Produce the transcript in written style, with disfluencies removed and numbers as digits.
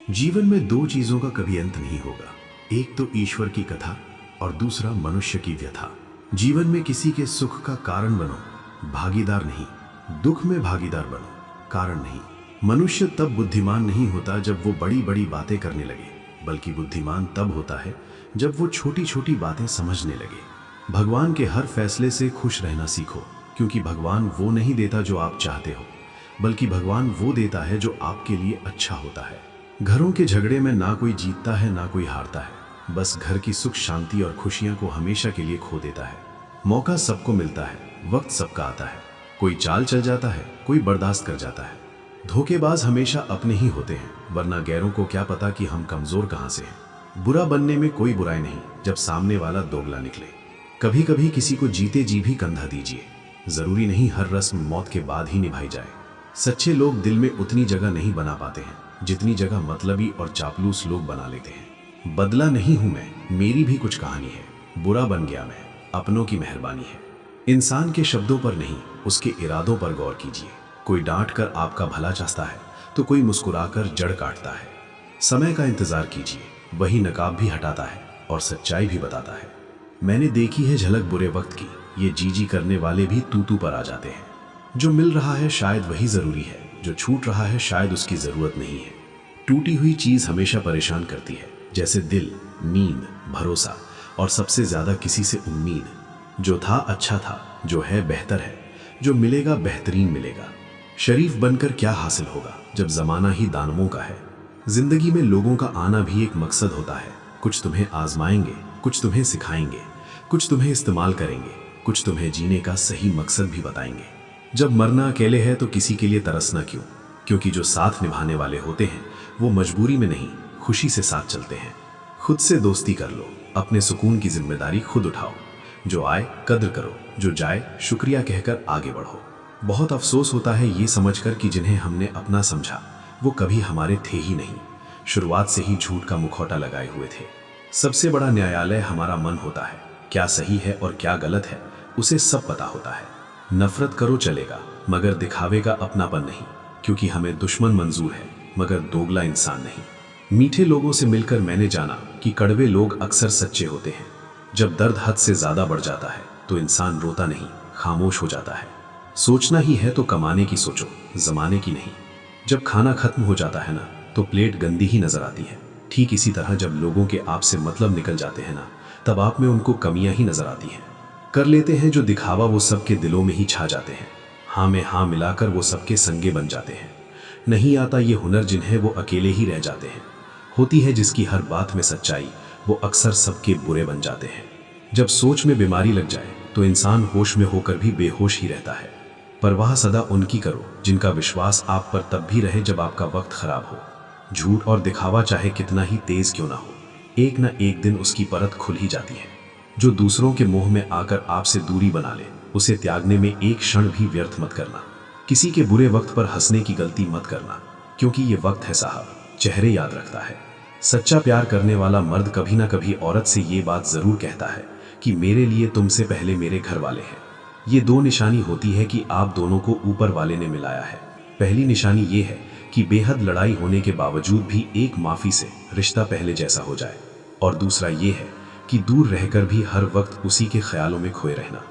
जीवन में दो चीजों का कभी अंत नहीं होगा। एक तो ईश्वर की कथा और दूसरा मनुष्य की व्यथा। जीवन में किसी के सुख का कारण बनो, भागीदार नहीं। दुख में भागीदार बनो, कारण नहीं। मनुष्य तब बुद्धिमान नहीं होता जब वो बड़ी बड़ी बातें करने लगे, बल्कि बुद्धिमान तब होता है जब वो छोटी छोटी बातें समझने लगे। भगवान के हर फैसले से खुश रहना सीखो, क्योंकि भगवान वो नहीं देता जो आप चाहते हो, बल्कि भगवान वो देता है जो आपके लिए अच्छा होता है। घरों के झगड़े में ना कोई जीतता है ना कोई हारता है, बस घर की सुख शांति और खुशियां को हमेशा के लिए खो देता है। मौका सबको मिलता है, वक्त सबका आता है। कोई चाल चल जाता है, कोई बर्दाश्त कर जाता है। धोखेबाज हमेशा अपने ही होते हैं, वरना गैरों को क्या पता कि हम कमजोर कहां से हैं। बुरा बनने में कोई बुराई नहीं जब सामने वाला दोगला निकले। कभी कभी किसी को जीते जी भी कंधा दीजिए। जरूरी नहीं हर रस्म मौत के बाद ही निभाई जाए। सच्चे लोग दिल में उतनी जगह नहीं बना पाते हैं जितनी जगह मतलबी और चापलूस लोग बना लेते हैं। बदला नहीं हूं मैं, मेरी भी कुछ कहानी है। बुरा बन गया मैं, अपनों की मेहरबानी है। इंसान के शब्दों पर नहीं, उसके इरादों पर गौर कीजिए। कोई डांट कर आपका भला चाहता है तो कोई मुस्कुराकर जड़ काटता है। समय का इंतजार कीजिए, वही नकाब भी हटाता है और सच्चाई भी बताता है। मैंने देखी है झलक बुरे वक्त की, ये जी करने वाले भी तू पर आ जाते हैं। जो मिल रहा है शायद वही जरूरी है, जो छूट रहा है शायद उसकी जरूरत नहीं है। टूटी हुई चीज हमेशा परेशान करती है, जैसे दिल, नींद, भरोसा और सबसे ज्यादा किसी से उम्मीद। जो था अच्छा था, जो है बेहतर है, जो मिलेगा बेहतरीन मिलेगा। शरीफ बनकर क्या हासिल होगा जब जमाना ही दानवों का है। जिंदगी में लोगों का आना भी एक मकसद होता है। कुछ तुम्हें आजमाएंगे, कुछ तुम्हें सिखाएंगे, कुछ तुम्हें इस्तेमाल करेंगे, कुछ तुम्हें जीने का सही मकसद भी बताएंगे। जब मरना अकेले है तो किसी के लिए तरसना क्यों, क्योंकि जो साथ निभाने वाले होते हैं वो मजबूरी में नहीं, खुशी से साथ चलते हैं। खुद से दोस्ती कर लो, अपने सुकून की जिम्मेदारी खुद उठाओ। जो आए कद्र करो, जो जाए शुक्रिया कहकर आगे बढ़ो। बहुत अफसोस होता है ये समझकर कि जिन्हें हमने अपना समझा वो कभी हमारे थे ही नहीं, शुरुआत से ही झूठ का मुखौटा लगाए हुए थे। सबसे बड़ा न्यायालय हमारा मन होता है। क्या सही है और क्या गलत है उसे सब पता होता है। नफरत करो चलेगा, मगर दिखावे का अपनापन नहीं, क्योंकि हमें दुश्मन मंजूर है मगर दोगला इंसान नहीं। मीठे लोगों से मिलकर मैंने जाना कि कड़वे लोग अक्सर सच्चे होते हैं। जब दर्द हद से ज्यादा बढ़ जाता है तो इंसान रोता नहीं, खामोश हो जाता है। सोचना ही है तो कमाने की सोचो, जमाने की नहीं। जब खाना खत्म हो जाता है ना तो प्लेट गंदी ही नजर आती है। ठीक इसी तरह जब लोगों के आपसे मतलब निकल जाते हैं ना, तब आप में उनको कमियां ही नजर आती हैं। कर लेते हैं जो दिखावा वो सबके दिलों में ही छा जाते हैं। हाँ में हाँ मिलाकर वो सबके संगे बन जाते हैं। नहीं आता ये हुनर जिन्हें वो अकेले ही रह जाते हैं। होती है जिसकी हर बात में सच्चाई, वो अक्सर सबके बुरे बन जाते हैं। जब सोच में बीमारी लग जाए तो इंसान होश में होकर भी बेहोश ही रहता है। परवाह सदा उनकी करो जिनका विश्वास आप पर तब भी रहे जब आपका वक्त खराब हो। झूठ और दिखावा चाहे कितना ही तेज क्यों ना हो, एक ना एक दिन उसकी परत खुल ही जाती है। जो दूसरों के मोह में आकर आपसे दूरी बना ले, उसे त्यागने में एक क्षण भी व्यर्थ मत करना। किसी के बुरे वक्त पर हंसने की गलती मत करना, क्योंकि ये वक्त है साहब, चेहरे याद रखता है। सच्चा प्यार करने वाला मर्द कभी ना कभी औरत से ये बात जरूर कहता है कि मेरे लिए तुमसे पहले मेरे घर वाले हैं। ये दो निशानी होती है कि आप दोनों को ऊपर वाले ने मिलाया है। पहली निशानी ये है कि बेहद लड़ाई होने के बावजूद भी एक माफी से रिश्ता पहले जैसा हो जाए, और दूसरा ये है कि दूर रहकर भी हर वक्त उसी के ख्यालों में खोए रहना।